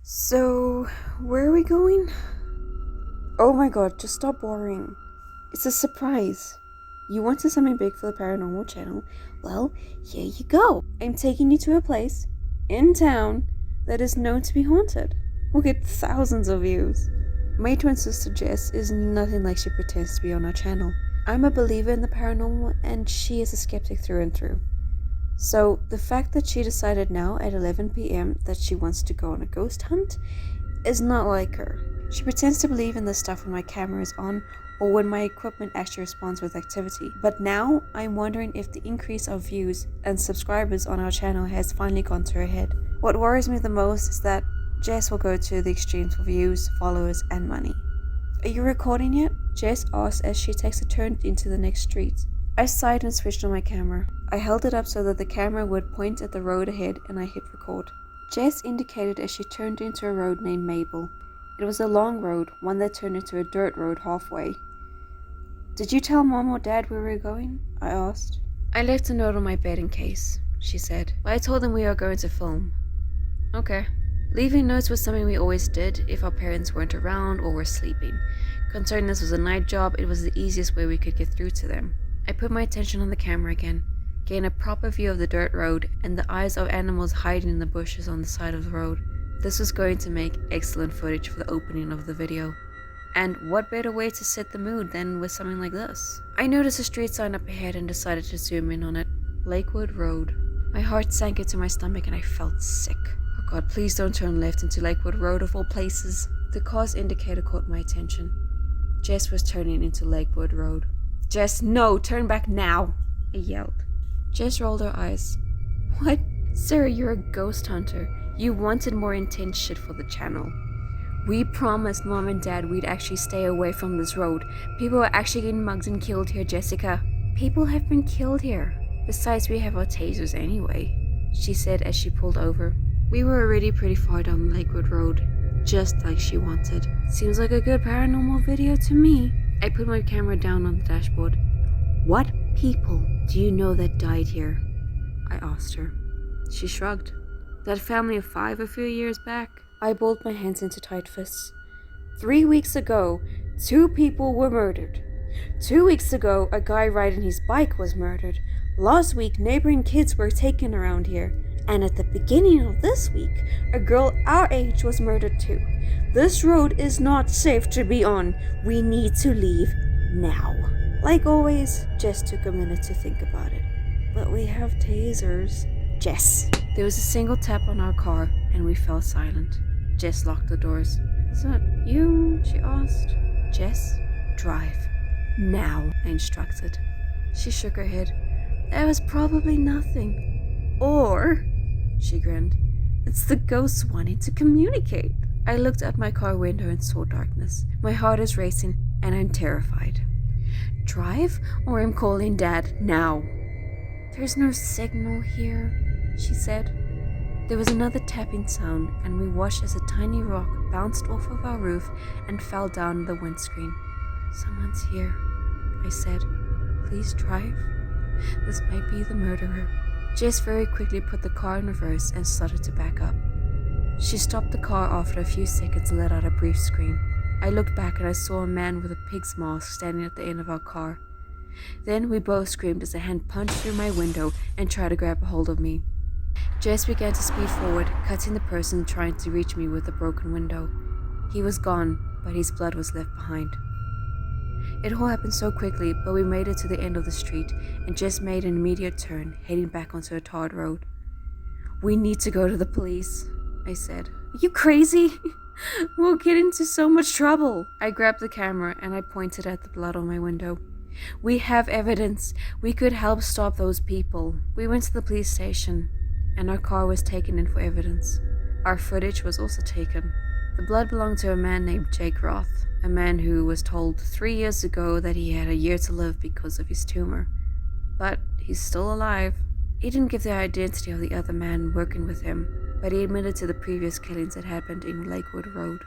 So, where are we going? Oh my god, just stop worrying. It's a surprise. You wanted something big for the Paranormal channel? Well, here you go. I'm taking you to a place in town that is known to be haunted. We'll get thousands of views. My twin sister Jess is nothing like she pretends to be on our channel. I'm a believer in the paranormal and she is a skeptic through and through. So the fact that she decided now at 11 p.m. that she wants to go on a ghost hunt is not like her. She pretends to believe in this stuff when my camera is on or when my equipment actually responds with activity. But now I'm wondering if the increase of views and subscribers on our channel has finally gone to her head. What worries me the most is that Jess will go to the extremes for views, followers, and money. Are you recording yet? Jess asked as she takes a turn into the next street. I sighed and switched on my camera. I held it up so that the camera would point at the road ahead and I hit record. Jess indicated as she turned into a road named Mabel. It was a long road, one that turned into a dirt road halfway. Did you tell Mom or Dad where we were going? I asked. I left a note on my bed in case, she said. But I told them we are going to film. Okay. Leaving notes was something we always did if our parents weren't around or were sleeping. Considering this was a night job, it was the easiest way we could get through to them. I put my attention on the camera again, gained a proper view of the dirt road and the eyes of animals hiding in the bushes on the side of the road. This was going to make excellent footage for the opening of the video. And what better way to set the mood than with something like this? I noticed a street sign up ahead and decided to zoom in on it. Lakewood Road. My heart sank into my stomach and I felt sick. Oh god, please don't turn left into Lakewood Road of all places. The car's indicator caught my attention. Jess was turning into Lakewood Road. Jess, no, turn back now, I yelled. Jess rolled her eyes. What? Sarah, you're a ghost hunter. You wanted more intense shit for the channel. We promised Mom and Dad we'd actually stay away from this road. People are actually getting mugged and killed here, Jessica. People have been killed here. Besides, we have our tasers anyway, she said as she pulled over. We were already pretty far down Lakewood Road, just like she wanted. Seems like a good paranormal video to me. I put my camera down on the dashboard. What people do you know that died here? I asked her. She shrugged. That family of 5 a few years back. I balled my hands into tight fists. 3 weeks ago, 2 people were murdered. 2 weeks ago, a guy riding his bike was murdered. Last week, neighboring kids were taken around here. And at the beginning of this week, a girl our age was murdered too. This road is not safe to be on. We need to leave now. Like always, Jess took a minute to think about it. But we have tasers. Jess. There was a single tap on our car and we fell silent. Jess locked the doors. Is that you? She asked. Jess, drive. Now, I instructed. She shook her head. That was probably nothing. Or, she grinned, it's the ghosts wanting to communicate. I looked out my car window and saw darkness. My heart is racing and I'm terrified. Drive or I'm calling Dad now. There's no signal here, she said. There was another tapping sound and we watched as a tiny rock bounced off of our roof and fell down the windscreen. Someone's here, I said. Please drive. This might be the murderer. Jess very quickly put the car in reverse and started to back up. She stopped the car after a few seconds and let out a brief scream. I looked back and I saw a man with a pig's mask standing at the end of our car. Then we both screamed as a hand punched through my window and tried to grab a hold of me. Jess began to speed forward, cutting the person trying to reach me with the broken window. He was gone, but his blood was left behind. It all happened so quickly, but we made it to the end of the street and Jess made an immediate turn, heading back onto a tarred road. We need to go to the police, I said. Are you crazy? We'll get into so much trouble. I grabbed the camera and I pointed at the blood on my window. We have evidence. We could help stop those people. We went to the police station and our car was taken in for evidence. Our footage was also taken. The blood belonged to a man named Jake Roth, a man who was told 3 years ago that he had a year to live because of his tumor. But he's still alive. He didn't give the identity of the other man working with him, but he admitted to the previous killings that happened in Lakewood Road.